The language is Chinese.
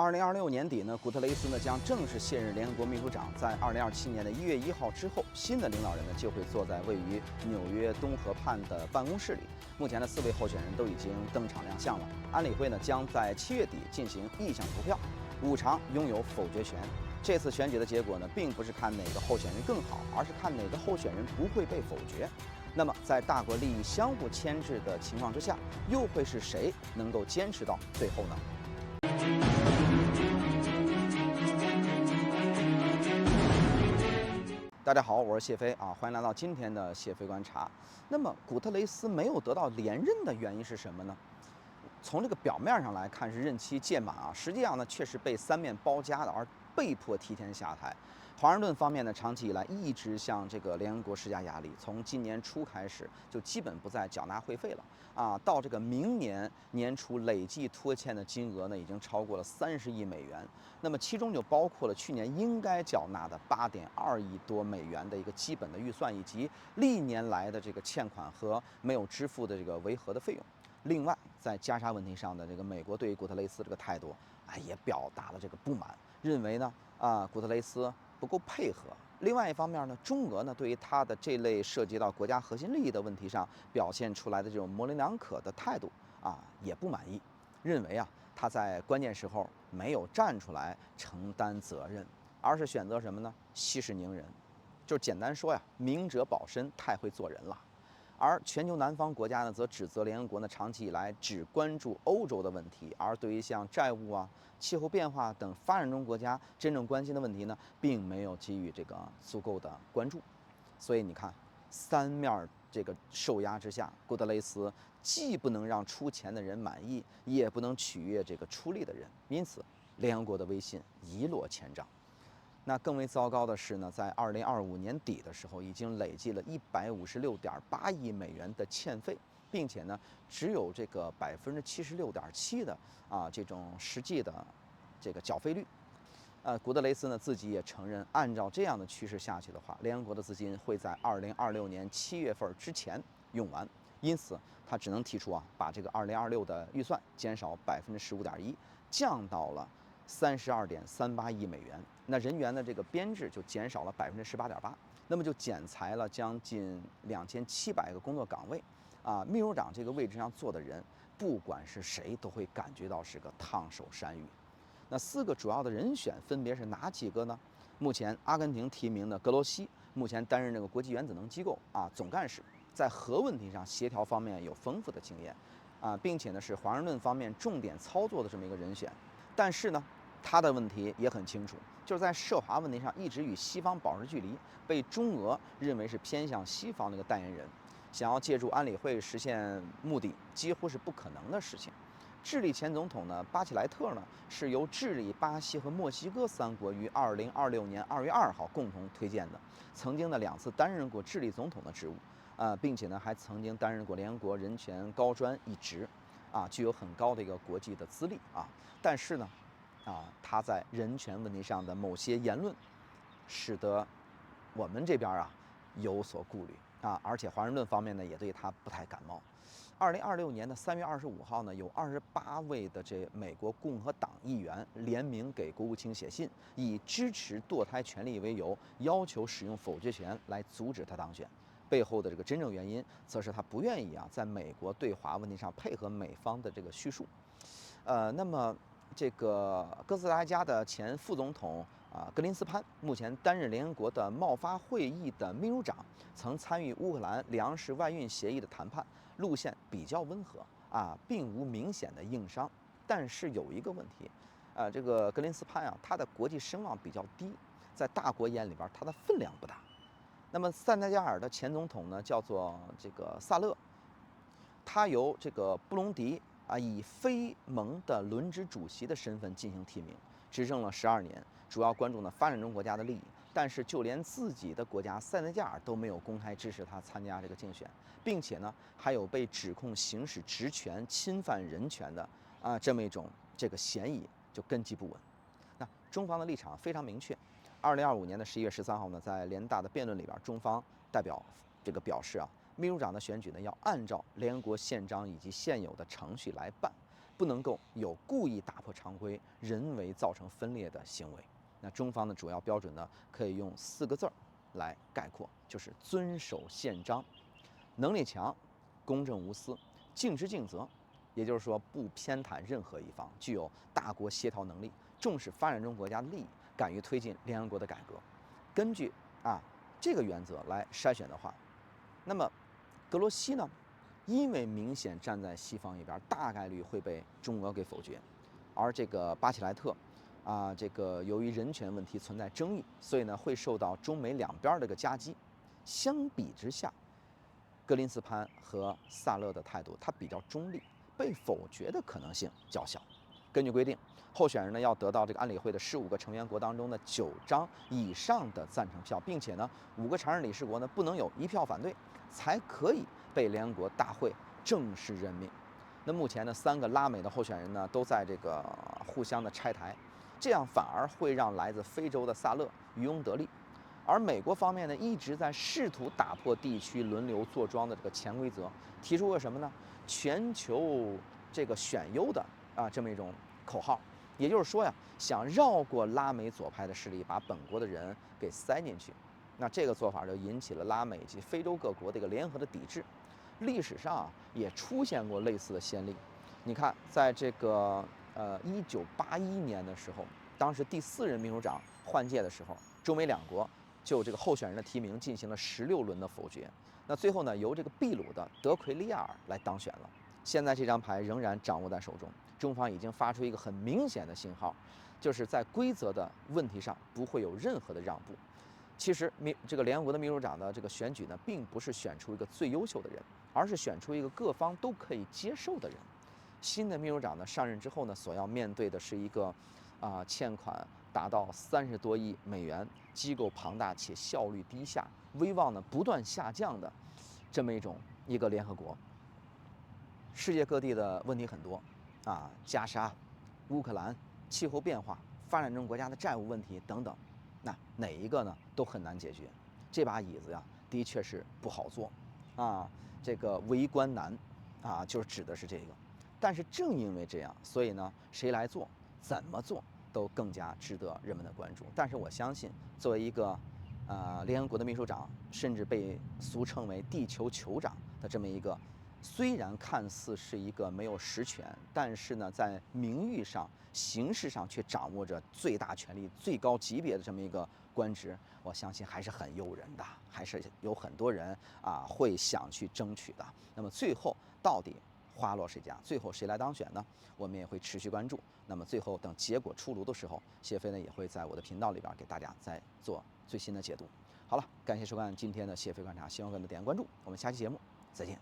2026年底呢，古特雷斯呢将正式卸任联合国秘書长。在2027年的1月1号之後，新的領導人呢就會坐在位於紐約東河畔的辦公室裡。目前的4位候選人都已經登場亮相了。安理會呢將在7月底進行意向投票，5常擁有否決權。這次選舉的結果呢，並不是看哪個候選人更好，而是看哪個候選人不會被否決。那麼，在大國利益相互牽制的情況之下，又會是誰能夠堅持到最後呢？大家好，我是謝飛啊，歡迎來到今天的謝飛觀察。那麼，古特雷斯沒有得到連任的原因是什麼呢？從這個表面上來看是任期屆滿啊，實際上呢卻是被三面包夹的，而被迫提前下台。华盛頓方面呢，長期以来一直向这个联合国施加壓力，從今年初開始就基本不再繳納會費了啊，到這個明年年初累計拖欠的金額呢，已經超過了30億美元。那麼其中就包括了去年應該繳納的8.2億多美元的一個基本的預算，以及歷年來的這個欠款和沒有支付的這個維和的費用。另外，在加沙問題上的這個美國對於古特雷斯這個態度也表達了這個不滿，認為呢古特雷斯不夠配合。另外一方面呢，中俄呢對於他的這類涉及到國家核心利益的問題上表現出來的這種模棱兩可的態度也不滿意，認為他在關鍵時候沒有站出來承擔責任，而是選擇什麼呢？息事寧人，就是簡單說明哲保身，太會做人了。而全球南方國家呢，則指責聯合國呢長期以來只關注歐洲的問題，而對於像債務氣候變化等發展中國家真正關心的問題呢，並沒有給予這個足夠的關注。所以你看，三面這個受壓之下，古特雷斯既不能讓出錢的人滿意，也不能取悅這個出力的人，因此聯合國的威信一落千丈。那更為糟糕的是呢，在2025年底的時候，已經累計了156.8億美元的欠費，並且呢，只有這個76.7%的這種實際的這個繳費率。古特雷斯呢自己也承認，按照這樣的趨勢下去的話，聯合國的資金會在2026年7月份之前用完，因此他只能提出把這個2026的預算減少15.1%，降到了32.38億美元。那人員的這個編制就減少了18.8%，那麼就減裁了將近2700個工作崗位秘書長這個位置上坐的人，不管是誰都會感覺到是個燙手山芋。那4個主要的人選分別是哪幾個呢？目前阿根廷提名的格羅西，目前擔任這個國際原子能機構總幹事，在核問題上協調方面有豐富的經驗並且呢是華盛頓方面重點操作的這麼一個人選。但是呢，他的問題也很清楚，就是在涉華問題上一直與西方保持距離，被中俄認為是偏向西方的一個代言人，想要借助安理會實現目的幾乎是不可能的事情。智利前總統呢巴切萊特呢是由智利、巴西和墨西哥3國於2026年2月2號共同推薦的，曾經呢2次擔任過智利總統的職務並且呢還曾經擔任過聯合國人權高專一職具有很高的一個國際的資歷但是呢他在人權問題上的某些言論，使得我們這邊有所顧慮而且華盛頓方面呢也對他不太感冒。2026年的3月25號呢，有28位的這美國共和黨議員聯名給國務卿寫信，以支持墮胎權利為由，要求使用否決權來阻止他當選。背後的這個真正原因，則是他不願意在美國對華問題上配合美方的這個敘述。那麼這個哥斯達黎加的前副總統格林斯潘，目前擔任聯合國的貿發會議的秘書長，曾參與烏克蘭糧食外運協議的談判，路線比較溫和並無明顯的硬傷。但是有一個問題，這個格林斯潘他的國際聲望比較低，在大國眼裡邊他的分量不大。那麼塞內加爾的前總統呢，叫做這個薩勒，他由這個布隆迪以非盟的輪值主席的身份進行提名，執政了12年，主要關注呢發展中國家的利益。但是就連自己的國家塞內加爾都沒有公開支持他參加這個競選，並且呢還有被指控行使職權、侵犯人權的這麼一種這個嫌疑，就根基不穩。那中方的立場非常明確。2025年的11月13號呢，在聯大的辯論裡邊，中方代表這個表示秘書長的選舉呢要按照聯合國憲章以及現有的程序來辦，不能夠有故意打破常規、人为造成分裂的行为。那中方的主要標準呢，可以用4個字兒來概括，就是遵守憲章，能力強，公正無私，盡職盡責。也就是說，不偏袒任何一方，具有大國協調能力，重視發展中國家的利益，敢於推進聯合國的改革。根據這個原則來篩選的話，那麼格羅西呢，因為明顯站在西方一邊，大概率會被中俄給否決。而這個巴切萊特這個由於人權問題存在爭議，所以呢會受到中美兩邊的一個夾擊。相比之下，格林斯潘和薩勒的態度，他比較中立，被否決的可能性較小。根據規定，候選人呢要得到這個安理會的15個成員國當中的9張以上的贊成票，並且呢5個常任理事國呢不能有1票反對，才可以被聯合國大會正式任命。那目前呢3個拉美的候選人呢都在这個互相的拆台，這樣反而會讓來自非洲的薩勒漁翁得利。而美國方面呢一直在試圖打破地區輪流坐莊的這個潛規則，提出了什麼呢？全球這個選優的這麼一種口號，也就是說呀，想繞過拉美左派的勢力，把本國的人給塞進去。那這個做法就引起了拉美及非洲各國的一個聯合的抵制。歷史上也出現過類似的先例。你看，在這個1981年的時候，當時第4任秘書長換屆的時候，中美兩國就這個候選人的提名進行了16輪的否決。那最後呢，由這個秘魯的德奎利亞爾來當選了。現在這張牌仍然掌握在手中，中方已經發出一個很明顯的信號，就是在規則的問題上不會有任何的讓步。其實這個聯合國的秘書長的這個選舉呢，並不是選出一個最優秀的人，而是選出一個各方都可以接受的人。新的秘書長呢上任之後呢，所要面對的是一個欠款達到30多億美元、機構龐大且效率低下、威望呢不斷下降的這麼一個聯合國。世界各地的問題很多加沙、烏克蘭、氣候變化、發展中國家的債務問題等等，那哪一個呢都很難解決。這把椅子呀，的確是不好坐這個為官難就是指的是這個。但是正因為這樣，所以呢，誰來做、怎麼做都更加值得人們的關注。但是我相信，作為一個聯合國的秘書長，甚至被俗稱為地球酋長的這麼一個，雖然看似是一個沒有實權，但是呢，在名譽上、形式上卻掌握着最大權力、最高級別的這麼一個官職，我相信還是很誘人的，還是有很多人會想去爭取的。那麼最後到底花落誰家？最後誰來當選呢？我們也會持續關注。那麼最後等結果出爐的時候，謝飛呢也會在我的頻道裡邊給大家再做最新的解讀。好了，感謝收看今天的謝飛觀察，希望各位能點讚關注，我們下期節目再見。